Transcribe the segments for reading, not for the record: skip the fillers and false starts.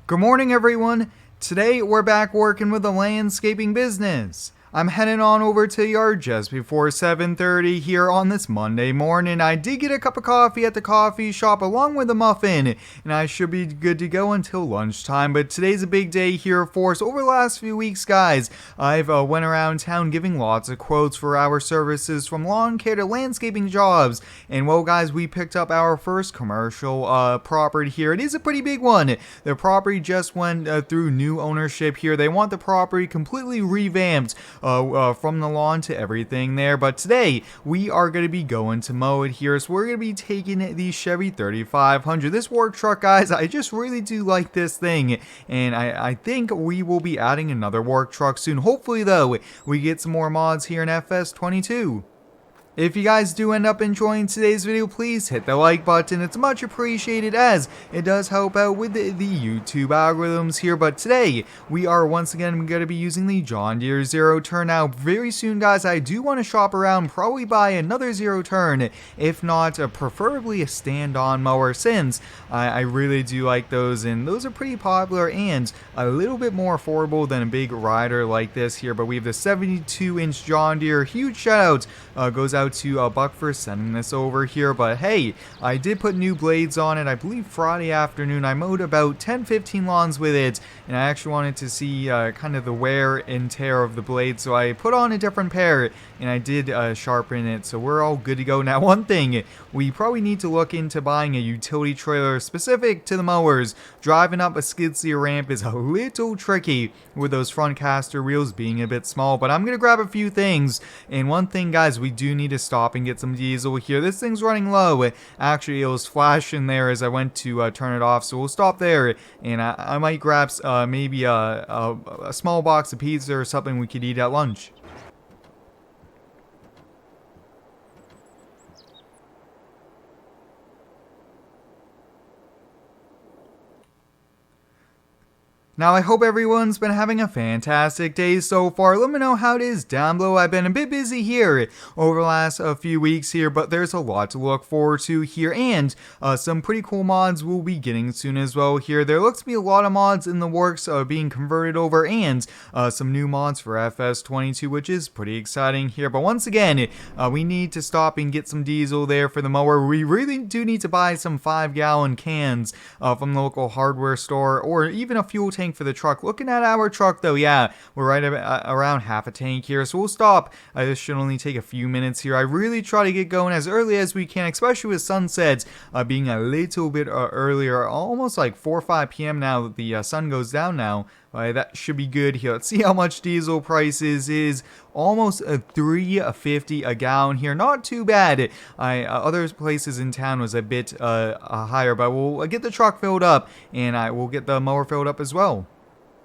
Good morning, everyone. Today we're back working with the landscaping business. I'm heading on over to the yard just before 7:30 here on this Monday morning. I did get a cup of coffee at the coffee shop along with a muffin, and I should be good to go until lunchtime. But today's a big day here for us. Over the last few weeks, guys, I've went around town giving lots of quotes for our services from lawn care to landscaping jobs. And well, guys, we picked up our first commercial property here. It is a pretty big one. The property just went through new ownership here. They want the property completely revamped. From the lawn to everything there. But today we are going to be going to mow it here. So we're going to be taking the Chevy 3500. This work truck, guys, I just really do like this thing. And I think we will be adding another work truck soon. Hopefully, though, we get some more mods here in FS22. If you guys do end up enjoying today's video, please hit the like button. It's much appreciated as it does help out with the YouTube algorithms here. But today, we are once again going to be using the John Deere Zero Turn. Now, very soon, guys, I do want to shop around, probably buy another Zero Turn, if not preferably a stand-on mower, since I really do like those, and those are pretty popular and a little bit more affordable than a big rider like this here. But we have the 72-inch John Deere. Huge shout out goes out to Buck for sending this over here. But hey, I did put new blades on it. I believe Friday afternoon I mowed about 10-15 lawns with it, and I actually wanted to see kind of the wear and tear of the blade, so I put on a different pair and I did sharpen it, so we're all good to go. Now, one thing we probably need to look into buying a utility trailer specific to the mowers. Driving up a skid steer ramp is a little tricky with those front caster wheels being a bit small, but I'm gonna grab a few things. And one thing, guys, we do need to stop and get some diesel here. This thing's running low. Actually, it was flashing there as I went to turn it off, so we'll stop there, and I might grab maybe a small box of pizza or something we could eat at lunch. Now, I hope everyone's been having a fantastic day so far. Let me know how it is down below. I've been a bit busy here over the last few weeks here, but there's a lot to look forward to here, and some pretty cool mods we'll be getting soon as well here. There looks to be a lot of mods in the works being converted over, and some new mods for FS22, which is pretty exciting here. But once again, we need to stop and get some diesel there for the mower. We really do need to buy some 5-gallon cans from the local hardware store, or even a fuel tank for the truck. Looking at our truck, though, yeah, we're right around half a tank here, so we'll stop. This should only take a few minutes here. I really try to get going as early as we can, especially with sunsets being a little bit earlier, almost like 4 or 5 p.m. now that the sun goes down now. That should be good here. Let's see how much diesel prices is. Almost $3.50 a gallon here. Not too bad. Other places in town was a bit higher, but we'll get the truck filled up, and I will get the mower filled up as well.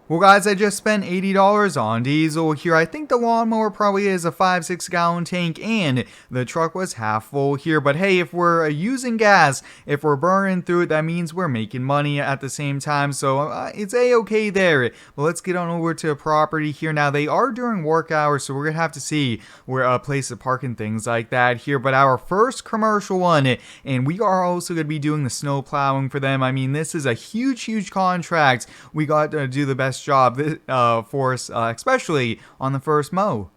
Well, guys, I just spent $80 on diesel here. I think the lawnmower probably is a 5-6 gallon tank, and the truck was half full here. But hey, if we're using gas, if we're burning through it, that means we're making money at the same time. So it's a-okay there. But let's get on over to a property here. Now, they are during work hours, so we're going to have to see where a place to park and things like that here. But our first commercial one, and we are also going to be doing the snow plowing for them. I mean, this is a huge, huge contract. We got to do the best job for us, especially on the first mow.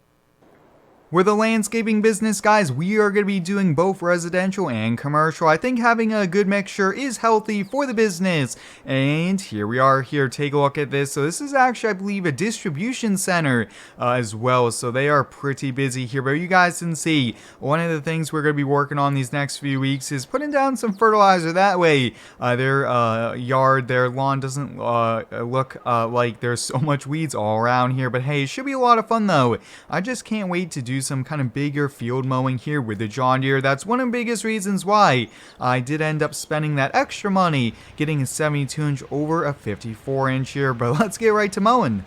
We're the landscaping business, guys. We are going to be doing both residential and commercial. I think having a good mixture is healthy for the business. And here we are here. Take a look at this. So this is actually, I believe, a distribution center as well. So they are pretty busy here. But you guys can see, one of the things we're going to be working on these next few weeks is putting down some fertilizer. That way, their yard, their lawn doesn't look like there's so much weeds all around here. But hey, it should be a lot of fun, though. I just can't wait to do some kind of bigger field mowing here with the John Deere. That's one of the biggest reasons why I did end up spending that extra money getting a 72-inch over a 54-inch here. But let's get right to mowing.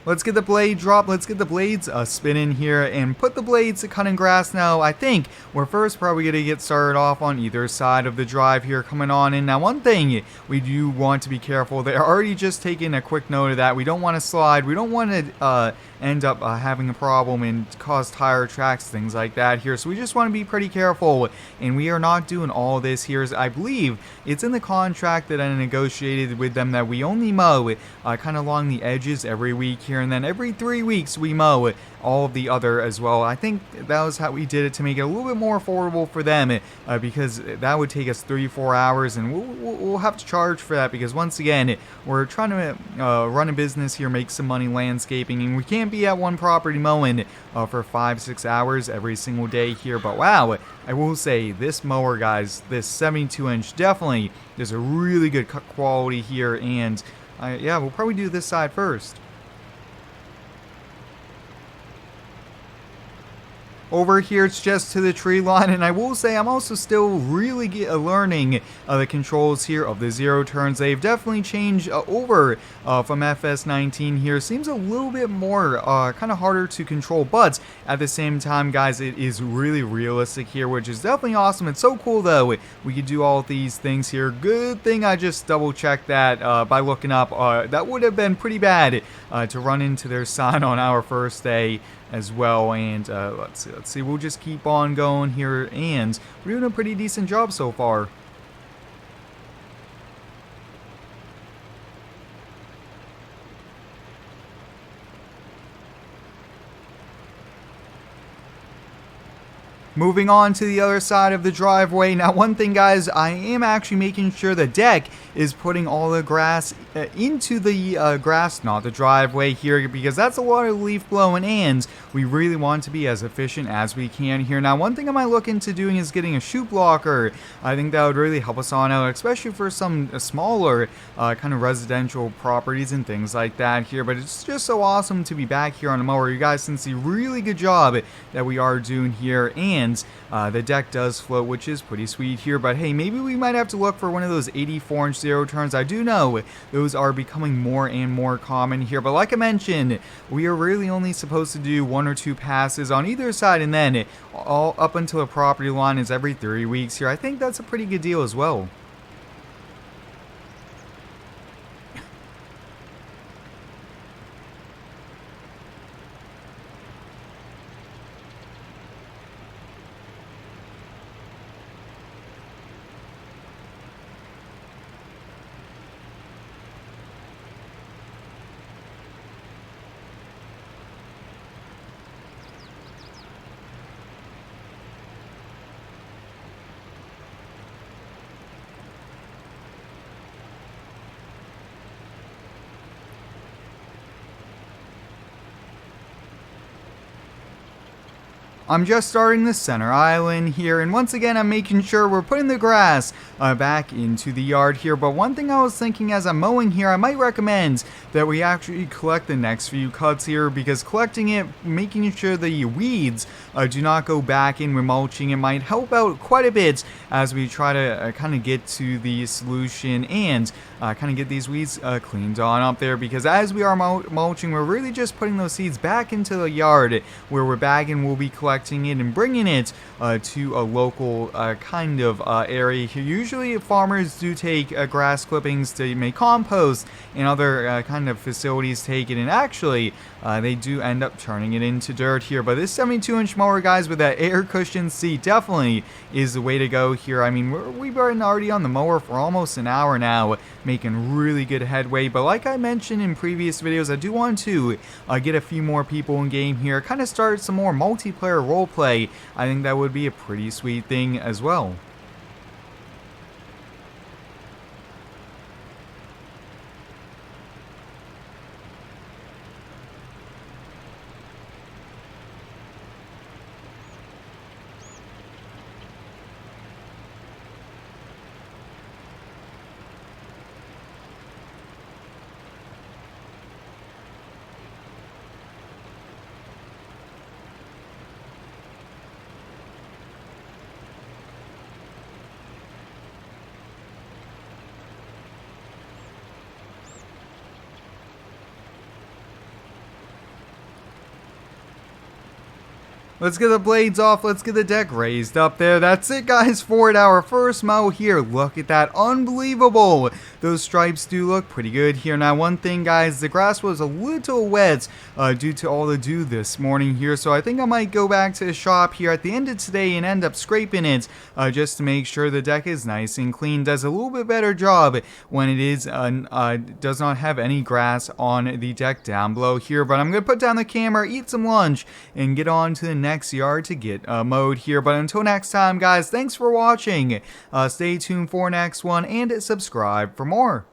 Let's get the blade drop. Let's get the blades spinning here and put the blades to cutting grass. Now, I think we're first probably going to get started off on either side of the drive here coming on in. Now, one thing we do want to be careful. They're already just taking a quick note of that. We don't want to slide. We don't want to end up having a problem and cause tire tracks, things like that here. So we just want to be pretty careful, and we are not doing all this here. I believe it's in the contract that I negotiated with them that we only mow kind of along the edges every week here, and then every 3 weeks we mow all of the other as well. I think that was how we did it to make it a little bit more affordable for them, because that would take us 3-4 hours, and we'll have to charge for that, because once again, we're trying to run a business here, make some money landscaping, and we can't be at one property mowing for 5-6 hours every single day here. But wow, I will say this mower, guys, this 72-inch, definitely there's a really good cut quality here, and yeah, we'll probably do this side first. Over here, it's just to the tree line, and I will say I'm also still really learning the controls here of the zero turns. They've definitely changed over from FS19 here. Seems a little bit more kind of harder to control, but at the same time, guys, it is really realistic here, which is definitely awesome. It's so cool, though. We could do all these things here. Good thing I just double-checked that by looking up. That would have been pretty bad to run into their sign on our first day as well. And let's see, we'll just keep on going here, and we're doing a pretty decent job so far. Moving on to the other side of the driveway. Now, one thing, guys, I am actually making sure the deck is putting all the grass into the grass, not the driveway here, because that's a lot of leaf blowing, and we really want to be as efficient as we can here. Now, one thing I might look into doing is getting a chute blocker. I think that would really help us on out, especially for some smaller kind of residential properties and things like that here. But it's just so awesome to be back here on a mower. You guys can see really good job that we are doing here, and the deck does float, which is pretty sweet here. But hey, maybe we might have to look for one of those 84-inch zero turns. I do know those are becoming more and more common here, but like I mentioned, we are really only supposed to do 1 or 2 passes on either side, and then all up until a property line is every 3 weeks here. I think that's a pretty good deal as well. I'm just starting the center island here, and once again I'm making sure we're putting the grass back into the yard here. But one thing I was thinking as I'm mowing here, I might recommend that we actually collect the next few cuts here, because collecting it, making sure the weeds do not go back in with mulching, it might help out quite a bit as we try to kind of get to the solution and kind of get these weeds cleaned on up there. Because as we are mulching, we're really just putting those seeds back into the yard where we're bagging. We'll be collecting it and bringing it to a local kind of area here. Usually farmers do take grass clippings to make compost, and other kind of facilities take it, and actually they do end up turning it into dirt here. But this 72-inch mower, guys, with that air cushion seat definitely is the way to go here. I mean, we've been already on the mower for almost an hour now, making really good headway. But like I mentioned in previous videos, I do want to get a few more people in game here, kind of start some more multiplayer roleplay. I think that would be a pretty sweet thing as well. Let's get the blades off. Let's get the deck raised up there. That's it, guys, for our first mow here. Look at that. Unbelievable. Those stripes do look pretty good here. Now, one thing, guys, the grass was a little wet due to all the dew this morning here. So I think I might go back to the shop here at the end of today and end up scraping it just to make sure the deck is nice and clean. Does a little bit better job when it is does not have any grass on the deck down below here. But I'm going to put down the camera, eat some lunch, and get on to the next yard to get mowed here. But until next time, guys, thanks for watching. Stay tuned for next one and subscribe for more.